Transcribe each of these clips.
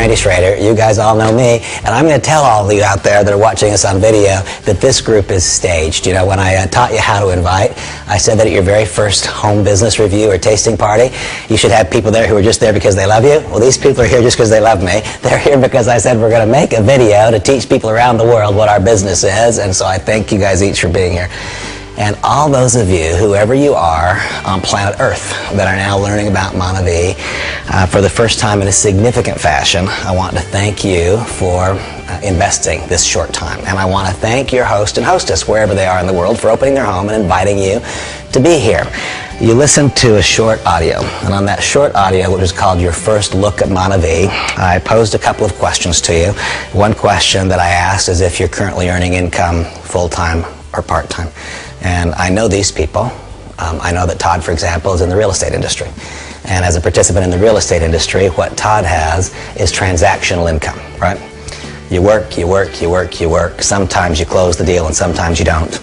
Randy Schrader. You guys all know me, and I'm going to tell all of you out there that are watching us on video that this group is staged. You know, when I taught you how to invite, I said that at your very first home business review or tasting party, you should have people there who are just there because they love you. Well, these people are here just because they love me. They're here because I said we're going to make a video to teach people around the world what our business is, and so I thank you guys each for being here. And all those of you, whoever you are on planet Earth, that are now learning about Monavie for the first time in a significant fashion, I want to thank you for investing this short time. And I want to thank your host and hostess, wherever they are in the world, for opening their home and inviting you to be here. You listened to a short audio, and on that short audio, which is called Your First Look at Monavie, I posed a couple of questions to you. One question that I asked is if you're currently earning income full-time or part-time. And I know these people. I know that Todd, for example, is in the real estate industry. And as a participant in the real estate industry, what Todd has is transactional income, right? You work, you work, you work, you work. Sometimes you close the deal and sometimes you don't.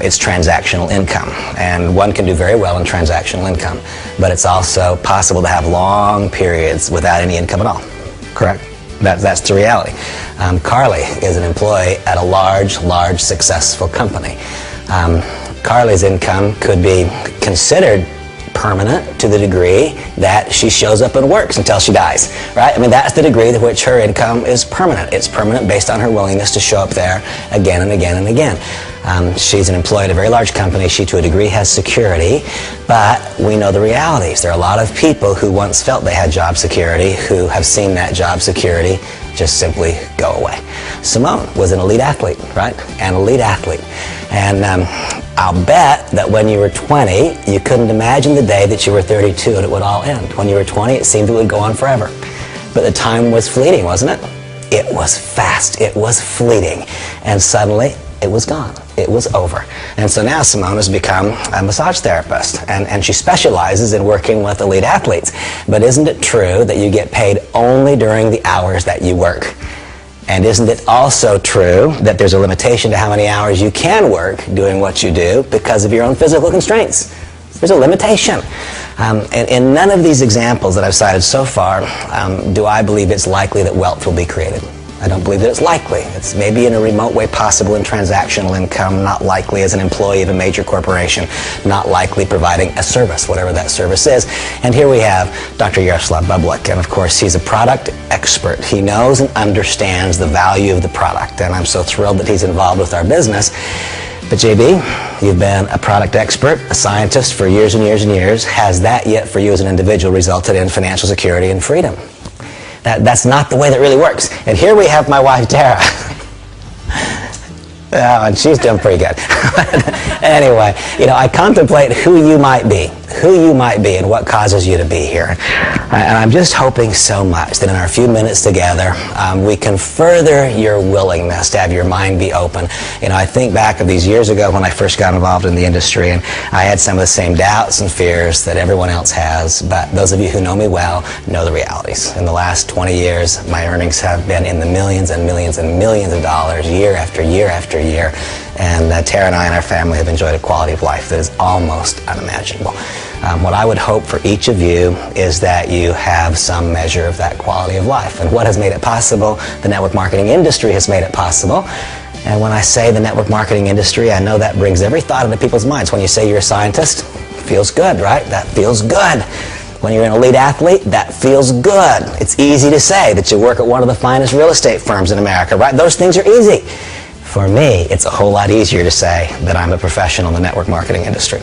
It's transactional income. And one can do very well in transactional income, but it's also possible to have long periods without any income at all, correct? That's the reality. Carly is an employee at a large, successful company. Carly's income could be considered permanent to the degree that she shows up and works until she dies, right? I mean, that's the degree to which her income is permanent. It's permanent based on her willingness to show up there again and again and again. She's an employee at a very large company. She, to a degree, has security, but we know the realities. There are a lot of people who once felt they had job security who have seen that job security just simply go away. Simone was an elite athlete, right? An elite athlete. And I'll bet that when you were 20, you couldn't imagine the day that you were 32 and it would all end. When you were 20, it seemed it would go on forever. But the time was fleeting, wasn't it? It was fast. It was fleeting. And suddenly, it was gone. It was over. And so now Simone has become a massage therapist, and she specializes in working with elite athletes. But isn't it true that you get paid only during the hours that you work? And isn't it also true that there's a limitation to how many hours you can work doing what you do because of your own physical constraints? There's a limitation. And in none of these examples that I've cited so far do I believe it's likely that wealth will be created. I don't believe that it's likely. It's maybe in a remote way possible in transactional income, not likely as an employee of a major corporation, not likely providing a service, whatever that service is. And here we have Dr. Yaroslav Bublik, and of course he's a product expert. He knows and understands the value of the product, and I'm so thrilled that he's involved with our business. But JB, you've been a product expert, a scientist for years and years and years. Has that yet for you as an individual resulted in financial security and freedom? That's not the way that really works. And here we have my wife, Tara. Oh, and she's doing pretty good. Anyway, you know, I contemplate who you might be and what causes you to be here. And I'm just hoping so much that in our few minutes together, we can further your willingness to have your mind be open. You know, I think back of these years ago when I first got involved in the industry, and I had some of the same doubts and fears that everyone else has, but those of you who know me well know the realities. In the last 20 years, my earnings have been in the millions and millions and millions of dollars year after year after year. And Tara and I and our family have enjoyed a quality of life that is almost unimaginable. What I would hope for each of you is that you have some measure of that quality of life. And what has made it possible? The network marketing industry has made it possible. And when I say the network marketing industry, I know that brings every thought into people's minds. When you say you're a scientist, it feels good, right? That feels good. When you're an elite athlete, that feels good. It's easy to say that you work at one of the finest real estate firms in America, right? Those things are easy. For me, it's a whole lot easier to say that I'm a professional in the network marketing industry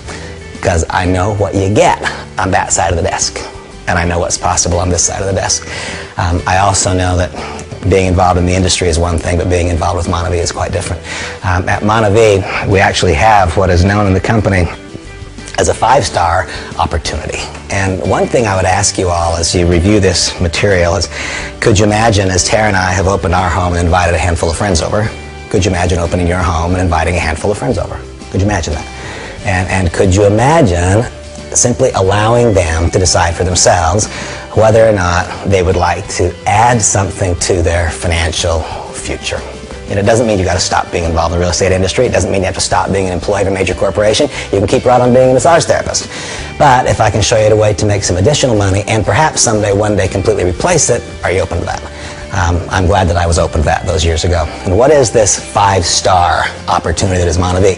because I know what you get on that side of the desk, and I know what's possible on this side of the desk. I also know that being involved in the industry is one thing, but being involved with Monavie is quite different. At Monavie, we actually have what is known in the company as a 5-star opportunity. And one thing I would ask you all as you review this material is, could you imagine, as Tara and I have opened our home and invited a handful of friends over, could you imagine opening your home and inviting a handful of friends over? Could you imagine that? And could you imagine simply allowing them to decide for themselves whether or not they would like to add something to their financial future? And it doesn't mean you got to stop being involved in the real estate industry. It doesn't mean you have to stop being an employee of a major corporation. You can keep right on being a massage therapist. But if I can show you a way to make some additional money and perhaps someday, one day, completely replace it, are you open to that? I'm glad that I was open to that those years ago. And what is this 5-star opportunity that is Monavie?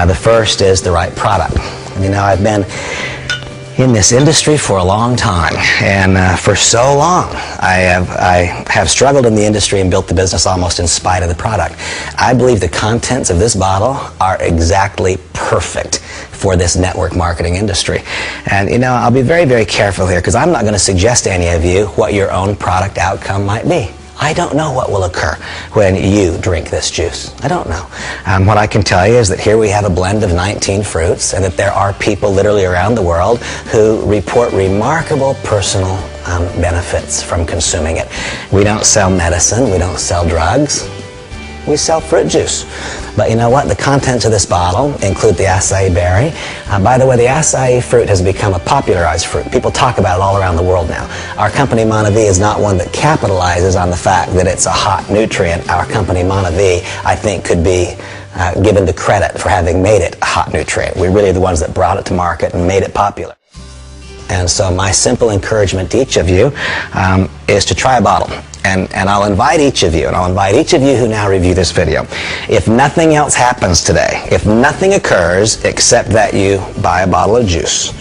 The first is the right product. You know, I've been in this industry for a long time, and for so long I have struggled in the industry and built the business almost in spite of the product. I believe the contents of this bottle are exactly perfect for this network marketing industry. And you know, I'll be very, very careful here because I'm not going to suggest to any of you what your own product outcome might be. I don't know what will occur when you drink this juice. I don't know. What I can tell you is that here we have a blend of 19 fruits, and that there are people literally around the world who report remarkable personal benefits from consuming it. We don't sell medicine. We don't sell drugs. We sell fruit juice. But you know what? The contents of this bottle include the acai berry. By the way, the acai fruit has become a popularized fruit. People talk about it all around the world now. Our company, Monavie, is not one that capitalizes on the fact that it's a hot nutrient. Our company, Monavie, I think could be given the credit for having made it a hot nutrient. We're really the ones that brought it to market and made it popular. And so my simple encouragement to each of you is to try a bottle. And I'll invite each of you, and I'll invite each of you who now review this video. If nothing else happens today, if nothing occurs except that you buy a bottle of juice,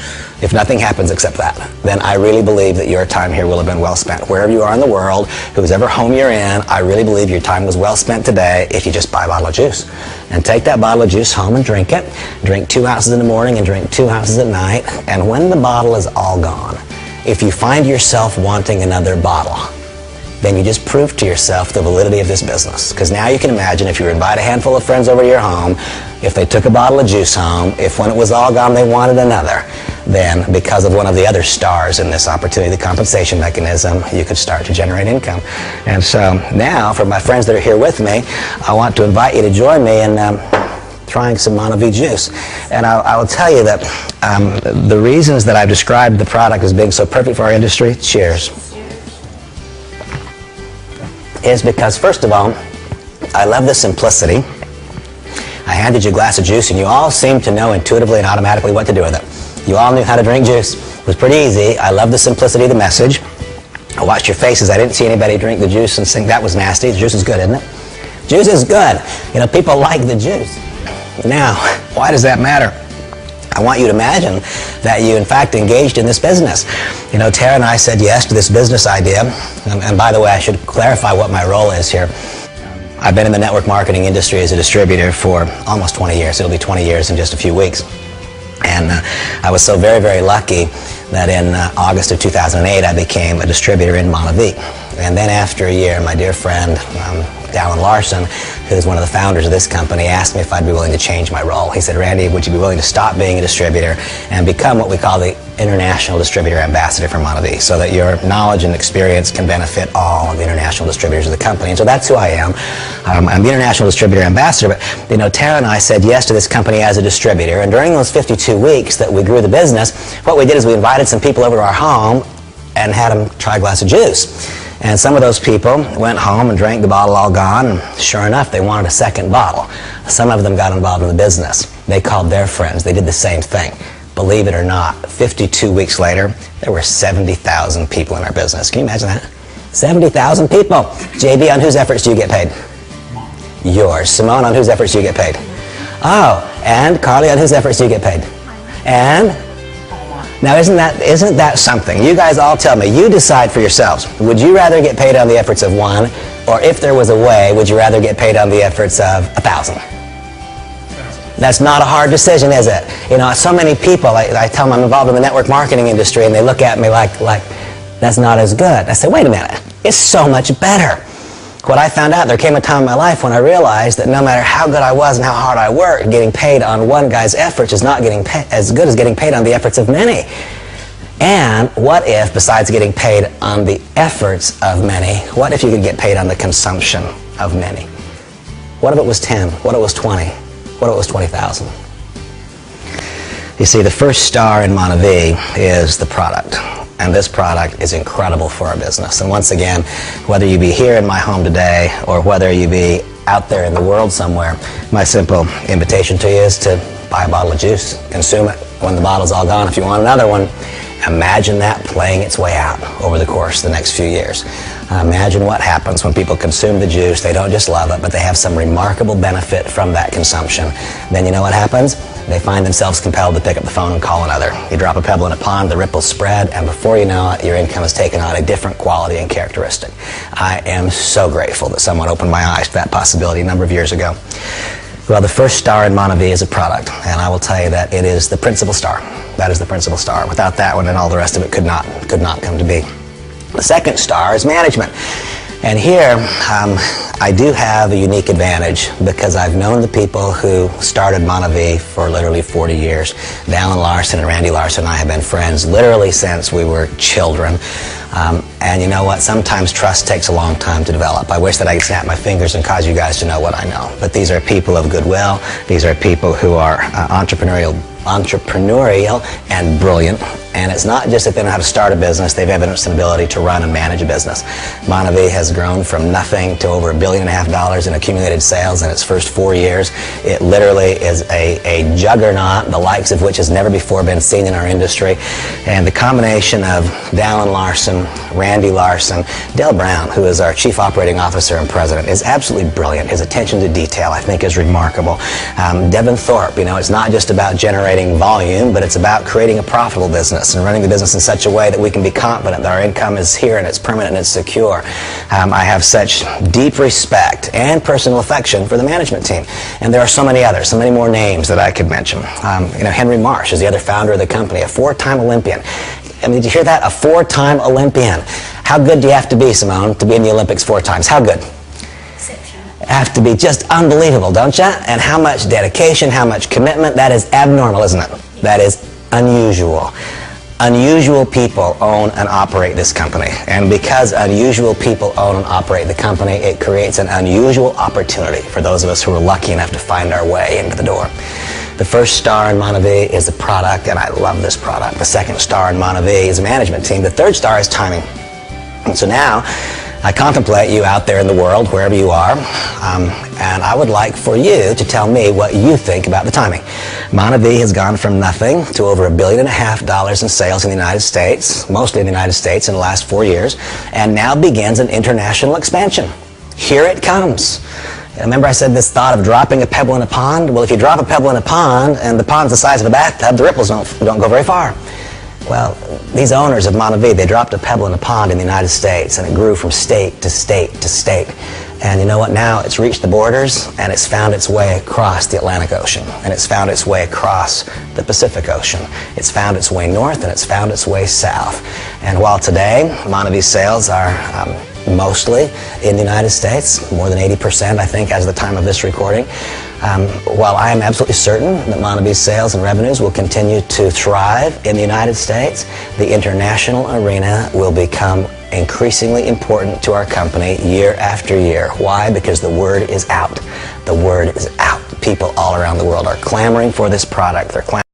if nothing happens except that, then I really believe that your time here will have been well spent. Wherever you are in the world, whoever home you're in, I really believe your time was well spent today if you just buy a bottle of juice. And take that bottle of juice home and drink it. Drink 2 ounces in the morning and drink 2 ounces at night. And when the bottle is all gone, if you find yourself wanting another bottle, then you just prove to yourself the validity of this business. Because now you can imagine if you invite a handful of friends over to your home, if they took a bottle of juice home, if when it was all gone they wanted another, then because of one of the other stars in this opportunity, the compensation mechanism, you could start to generate income. And so now, for my friends that are here with me, I want to invite you to join me in trying some Monavie juice. And I will tell you that the reasons that I've described the product as being so perfect for our industry, cheers, is because, first of all, I love the simplicity. I handed you a glass of juice and you all seemed to know intuitively and automatically what to do with it. You all knew how to drink juice. It was pretty easy. I love the simplicity of the message. I watched your faces. I didn't see anybody drink the juice and think that was nasty. The juice is good, isn't it? Juice is good. You know, people like the juice. Now, why does that matter? I want you to imagine that you, in fact, engaged in this business. You know, Tara and I said yes to this business idea. And by the way, I should clarify what my role is here. I've been in the network marketing industry as a distributor for almost 20 years. It'll be 20 years in just a few weeks. And I was so very, very lucky that in August of 2008, I became a distributor in Monavie. And then after a year, my dear friend, Alan Larson, who's one of the founders of this company, asked me if I'd be willing to change my role. He said, Randy, would you be willing to stop being a distributor and become what we call the International Distributor Ambassador for Monavie, so that your knowledge and experience can benefit all of the international distributors of the company? And so that's who I am. I'm the International Distributor Ambassador, but you know, Tara and I said yes to this company as a distributor, and during those 52 weeks that we grew the business, what we did is we invited some people over to our home and had them try a glass of juice. And some of those people went home and drank the bottle all gone, and sure enough, they wanted a second bottle. Some of them got involved in the business. They called their friends. They did the same thing. Believe it or not, 52 weeks later, there were 70,000 people in our business. Can you imagine that? 70,000 people. JB, on whose efforts do you get paid? Yours. Simone, on whose efforts do you get paid? Oh, and Carly, on whose efforts do you get paid? And? Now, isn't that something? You guys all tell me. You decide for yourselves. Would you rather get paid on the efforts of one, or if there was a way, would you rather get paid on the efforts of 1,000? That's not a hard decision, is it? You know, so many people, I tell them I'm involved in the network marketing industry, and they look at me like that's not as good. I say, wait a minute. It's so much better. What I found out, there came a time in my life when I realized that no matter how good I was and how hard I worked, getting paid on one guy's efforts is not getting as good as getting paid on the efforts of many. And what if, besides getting paid on the efforts of many, what if you could get paid on the consumption of many? What if it was 10? What if it was 20? What if it was 20,000? You see, the first star in Monavie is the product. And this product is incredible for our business. And once again, whether you be here in my home today or whether you be out there in the world somewhere, my simple invitation to you is to buy a bottle of juice, consume it. When the bottle's all gone, if you want another one, imagine that playing its way out over the course of the next few years. Imagine what happens when people consume the juice. They don't just love it, but they have some remarkable benefit from that consumption. Then you know what happens? They find themselves compelled to pick up the phone and call another. You drop a pebble in a pond, the ripples spread, and before you know it, your income has taken on a different quality and characteristic. I am so grateful that someone opened my eyes to that possibility a number of years ago. Well, the first star in Monavie is a product, and I will tell you that it is the principal star. That is the principal star. Without that one, and all the rest of it could not come to be. The second star is management. And here, I do have a unique advantage because I've known the people who started Monavie for literally 40 years. Dallin Larson and Randy Larson and I have been friends literally since we were children. And you know what? Sometimes trust takes a long time to develop. I wish that I could snap my fingers and cause you guys to know what I know. But these are people of goodwill. These are people who are entrepreneurial and brilliant. And it's not just that they know how to start a business, they've evidenced an ability to run and manage a business. Monavie has grown from nothing to over $1.5 billion in accumulated sales in its first 4 years. It literally is a juggernaut, the likes of which has never before been seen in our industry. And the combination of Dallin Larson, Randy Larson, Del Brown, who is our Chief Operating Officer and President, is absolutely brilliant. His attention to detail, I think, is remarkable. Devin Thorpe, you know, it's not just about generating volume, but it's about creating a profitable business and running the business in such a way that we can be confident that our income is here and it's permanent and it's secure. I have such deep respect and personal affection for the management team. And there are so many others, so many more names that I could mention. You know, Henry Marsh is the other founder of the company, a 4-time Olympian. I mean, did you hear that? A 4-time Olympian. How good do you have to be, Simone, to be in the Olympics 4 times? How good? Exceptional. Have to be just unbelievable, don't you? And how much dedication, how much commitment. That is abnormal, isn't it? That is unusual. Unusual people own and operate this company. And because unusual people own and operate the company, it creates an unusual opportunity for those of us who are lucky enough to find our way into the door. The first star in Monavie is the product, and I love this product. The second star in Monavie is the management team. The third star is timing. And so now, I contemplate you out there in the world, wherever you are, and I would like for you to tell me what you think about the timing. Monavie has gone from nothing to over $1.5 billion in sales in the United States, mostly in the United States in the last 4 years, and now begins an international expansion. Here it comes. Remember I said this thought of dropping a pebble in a pond? Well, if you drop a pebble in a pond and the pond's the size of a bathtub, the ripples don't go very far. Well, these owners of Monavie, they dropped a pebble in a pond in the United States, and it grew from state to state to state. And you know what? Now it's reached the borders, and it's found its way across the Atlantic Ocean, and it's found its way across the Pacific Ocean. It's found its way north, and it's found its way south. And while today Monavie's sales are mostly in the United States, more than 80%, I think, as of the time of this recording, while I am absolutely certain that Monavie's sales and revenues will continue to thrive in the United States, the international arena will become increasingly important to our company year after year. Why? Because the word is out. The word is out. People all around the world are clamoring for this product. They're clamoring